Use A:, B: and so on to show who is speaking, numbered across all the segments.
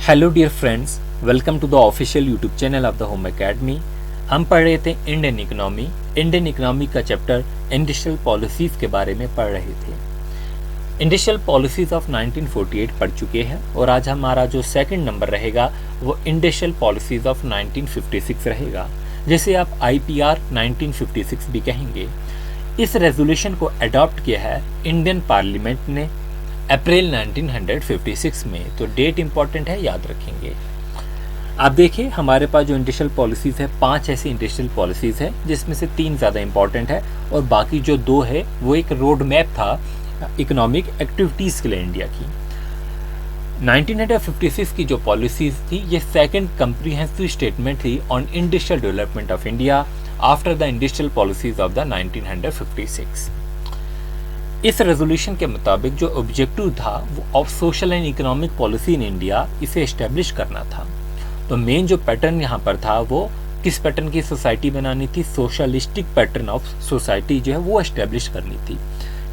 A: Hello dear friends, welcome to the official YouTube channel of the home academy. हम पढ़ रहे थे Indian economy का चैप्टर इंडस्ट्रियल पॉलिसीज के बारे में पढ़ रहे थे। इंडस्ट्रियल पॉलिसीज ऑफ 1948 पढ़ चुके हैं और आज हमारा जो सेकंड नंबर रहेगा वो इंडस्ट्रियल पॉलिसीज ऑफ 1956 रहेगा, जिसे आप IPR 1956 भी कहेंगे। इस रेजोल्यूशन को अडॉप्ट किया है इंडियन पार्लियामेंट ने अप्रैल 1956 में, तो डेट इंपॉर्टेंट है, याद रखेंगे। आप देखिए हमारे पास जो इंडस्ट्रियल पॉलिसीज़ है, 5 ऐसी इंडस्ट्रियल पॉलिसीज़ है जिसमें से 3 ज़्यादा इंपॉर्टेंट है और बाकी जो 2 है वो एक रोड मैप था इकोनॉमिक एक्टिविटीज़ के लिए इंडिया की। 1956 की जो पॉलिसीज़ थी ये सेकंड कंप्रीहेंसिव स्टेटमेंट थी on industrial development of India after the industrial policies of the 1956। इस रेजोल्यूशन के मुताबिक जो ऑब्जेक्टिव था वो of social and economic policy in India, इसे एस्टेब्लिश करना था। तो मेन जो पैटर्न यहाँ पर था वो किस पैटर्न की सोसाइटी बनानी थी, सोशलिस्टिक पैटर्न ऑफ सोसाइटी जो है वो एस्टेब्लिश करनी थी।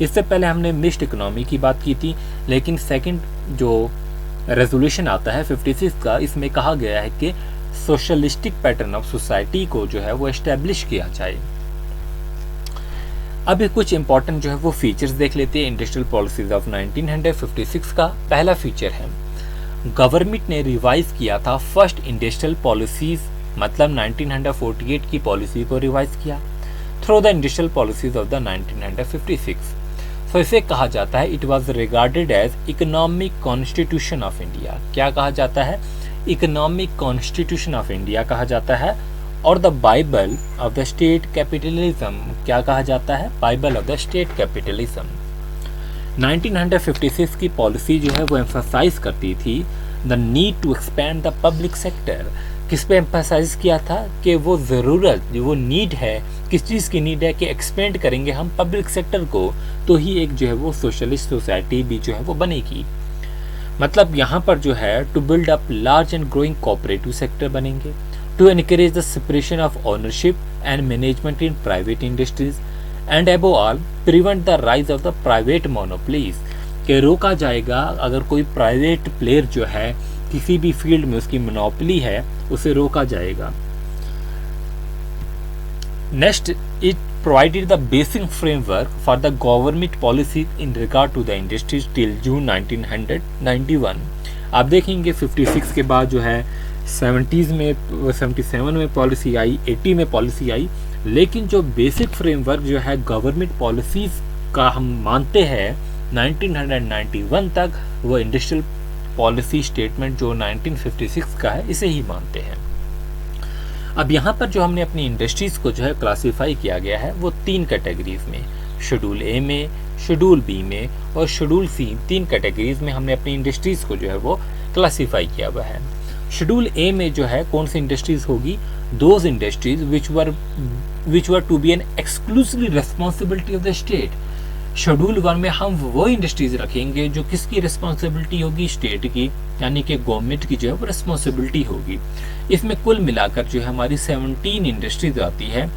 A: इससे पहले हमने मिक्स्ड इकोनॉमी की बात की थी, लेकिन सेकंड जो रेजोल्यूशन आता है 56 का, इसमें कहा गया है कि सोशलिस्टिक पैटर्न ऑफ सोसाइटी को जो है वो एस्टेब्लिश किया जाए। अभी कुछ इंपॉर्टेंट जो है वो फीचर्स देख लेते हैं इंडस्ट्रियल पॉलिसीज ऑफ 1956 का। पहला फीचर है गवर्नमेंट ने रिवाइज किया था फर्स्ट इंडस्ट्रियल पॉलिसीज, मतलब 1948 की पॉलिसी को रिवाइज किया through the industrial policies of the 1956। तो इसे कहा जाता है it was regarded as economic constitution of India. क्या कहा जाता है? इकोनॉमिक कॉन्स्टिट्यूशन ऑफ इंडिया कहा जाता है। और the Bible of the state capitalism क्या कहा जाता है? Bible of the state capitalism. 1956 की पॉलिसी जो है वो एम्फसाइज करती थी the need to expand the public sector. किस पे एम्फसाइज किया था? कि वो ज़रूरत, वो नीड है, किस चीज़ की नीड है कि एक्सपेंड करेंगे हम पब्लिक सेक्टर को तो ही एक जो है वो सोशलिस्ट सोसाइटी भी जो है वो बनेगी। मतलब यहाँ पर जो है to build up large and growing cooperative sector बनेंगे, to encourage the separation of ownership and management in private industries and above all prevent the rise of the private monopolies। के रोका जाएगा अगर कोई प्राइवेट प्लेयर जो है किसी भी फील्ड में उसकी मोनोपोली है उसे रोका जाएगा। Next, it provided the basic framework for the government policies in regard to the industries till June 1991। आप देखेंगे 56 के बाद जो है 70s में 77 में पॉलिसी आई, 80 में पॉलिसी आई, लेकिन जो बेसिक फ्रेमवर्क जो है गवर्नमेंट पॉलिसीज का हम मानते हैं 1991 तक, वो इंडस्ट्रियल पॉलिसी स्टेटमेंट जो 1956 का है इसे ही मानते हैं। अब यहाँ पर जो हमने अपनी इंडस्ट्रीज को जो है क्लासीफाई किया गया है वो 3 कैटेगरीज में, शेड्यूल ए में, शेड्यूल बी में और शेड्यूल सी, 3 कैटेगरीज में हमने अपनी इंडस्ट्रीज को जो है वो क्लासीफाई किया हुआ है। शेड्यूल ए में जो है कौन सी इंडस्ट्रीज होगी? Those industries which were to be an exclusively responsibility of the state. Schedule 1 में हम वो इंडस्ट्रीज रखेंगे जो किसकी रिस्पॉन्सिबिलिटी होगी? स्टेट की, यानी कि गवर्नमेंट की जो है वो रिस्पॉन्सिबिलिटी होगी। इसमें कुल मिलाकर जो है हमारी 17 इंडस्ट्रीज आती है।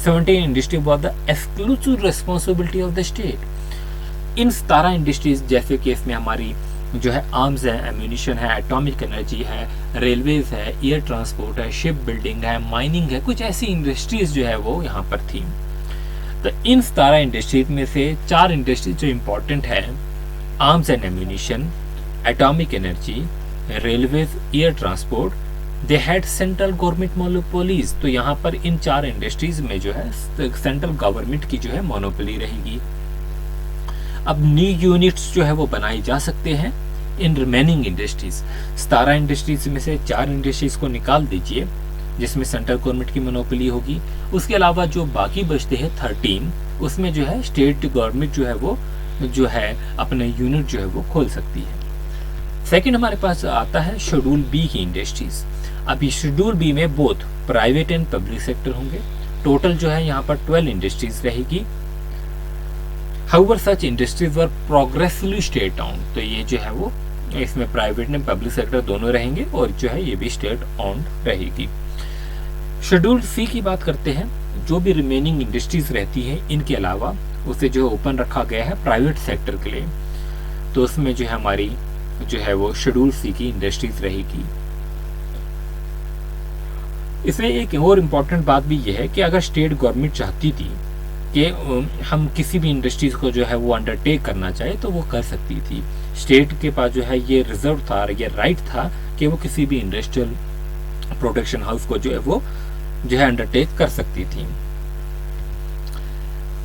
A: 17 industry for the exclusive responsibility of the state. In 17 industries जैसे कि इसमें हमारी जो है आर्म्स है, एम्यूनिशन है, एटॉमिक एनर्जी है, रेलवेज है, एयर ट्रांसपोर्ट है, शिप बिल्डिंग है, माइनिंग है, कुछ ऐसी इंडस्ट्रीज जो है वो यहाँ पर थी। तो इन 17 इंडस्ट्रीज में से 4 इंडस्ट्रीज जो इम्पोर्टेंट है, arms and ammunition, atomic energy, railways, air transport, they had central government monopolies. तो यहाँ पर इन 4 इंडस्ट्रीज में जो है सेंट्रल गवर्नमेंट की जो है मोनोपोली रहेगी। अब न्यू यूनिट्स जो है वो बनाई जा सकते हैं इन रिमेनिंग इंडस्ट्रीज। 17 इंडस्ट्रीज में से 4 इंडस्ट्रीज को निकाल दीजिए जिसमें सेंट्रल गवर्नमेंट की मोनोपोली होगी। उसके अलावा जो बाकी बचते हैं 13, उसमें जो है स्टेट गवर्नमेंट जो है वो जो है अपने यूनिट जो है वो खोल सकती है। सेकंड हमारे पास आता है शेड्यूल बी की इंडस्ट्रीज। अभी शेड्यूल बी में both private and public sector होंगे। टोटल जो है यहाँ पर 12 इंडस्ट्रीज रहेगी। However, such industries were progressively state owned। तो ये जो है वो इसमें प्राइवेट एंड पब्लिक सेक्टर दोनों रहेंगे और जो है ये भी स्टेट ओन्ड रहेगी। शेड्यूल सी की बात करते हैं। जो भी रिमेनिंग इंडस्ट्रीज रहती है इनके अलावा उसे जो ओपन रखा गया है प्राइवेट सेक्टर के लिए। तो उसमें जो है हमारी जो है वो शेड्यूल सी की इंडस्ट्रीज रहेगी। इसमें एक और इम्पॉर्टेंट बात भी यह है कि अगर स्टेट गवर्नमेंट चाहती थी कि हम किसी भी इंडस्ट्रीज को जो है वो अंडरटेक करना चाहे तो वो कर सकती थी। स्टेट के पास जो है ये रिजर्व था, ये राइट था कि वो किसी भी इंडस्ट्रियल प्रोटेक्शन हाउस को जो है वो जो है अंडरटेक कर सकती थी।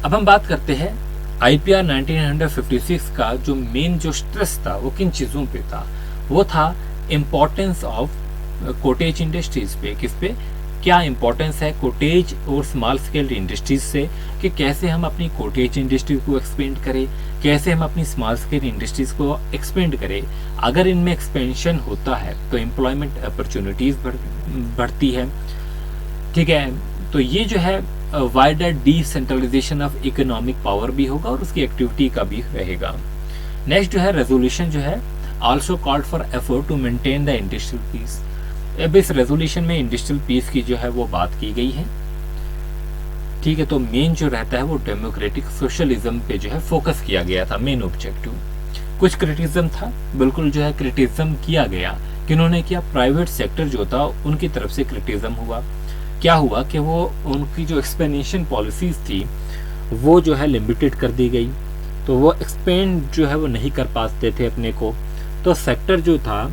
A: अब हम बात करते हैं आईपीआर 1956 का जो मेन जो स्ट्रेस था वो किन चीज़ों पे था। वो था इम्पोर्टेंस ऑफ कोटेज इंडस्ट्रीज पे। किस पे, क्या इम्पोर्टेंस है कोटेज और स्मॉल स्केल इंडस्ट्रीज से, कि कैसे हम अपनी कोटेज इंडस्ट्री को एक्सपेंड करें, कैसे हम अपनी स्मॉल स्केल इंडस्ट्रीज को एक्सपेंड करें। अगर इनमें एक्सपेंशन होता है तो एम्प्लॉयमेंट अपॉर्चुनिटीज बढ़ती है। ठीक है, तो ये जो है wider decentralisation of economic power भी होगा और उसकी एक्टिविटी का भी रहेगा। नेक्स्ट जो है रेजोल्यूशन जो है also called for effort to maintain the industrial peace. अब इस रेजोल्यूशन में इंडस्ट्रियल पीस की जो है वो बात की गई है। ठीक है, तो मेन जो रहता है वो डेमोक्रेटिक सोशलिज्म पे जो है फोकस किया गया था, मेन ऑब्जेक्टिव। कुछ क्रिटिसिज्म था, बिल्कुल जो है क्रिटिसिज्म किया गया। किन्होंने किया, प्राइवेट सेक्टर जो था उनकी तरफ से क्रिटिसिज्म हुआ। क्या हुआ कि वो उनकी जो एक्सपेंशन पॉलिसीज थी वो जो है लिमिटेड कर दी गई, तो वो एक्सपेंड जो है वो नहीं कर पाते थे अपने को। तो सेक्टर जो था,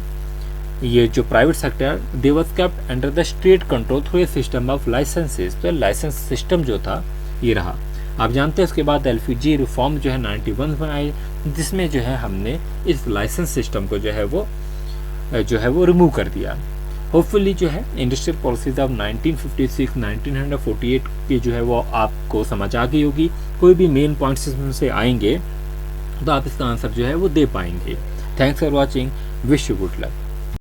A: ये जो private sector, they was kept under the state control through a system of licences. तो लाइसेंस सिस्टम जो था ये रहा। आप जानते हैं उसके बाद एलपीजी रिफॉर्म जो है 91 में आई, जिसमें जो है हमने इस लाइसेंस सिस्टम को जो है वो रिमूव कर दिया। होपफुली जो है इंडस्ट्रियल पॉलिसीज ऑफ 1956 1948 की जो है वो आपको समझ आ गई होगी। कोई भी मेन पॉइंट्स इसमें से आएंगे तो आप इसका आंसर जो है वो दे पाएंगे। Thanks for watching, wish you good luck.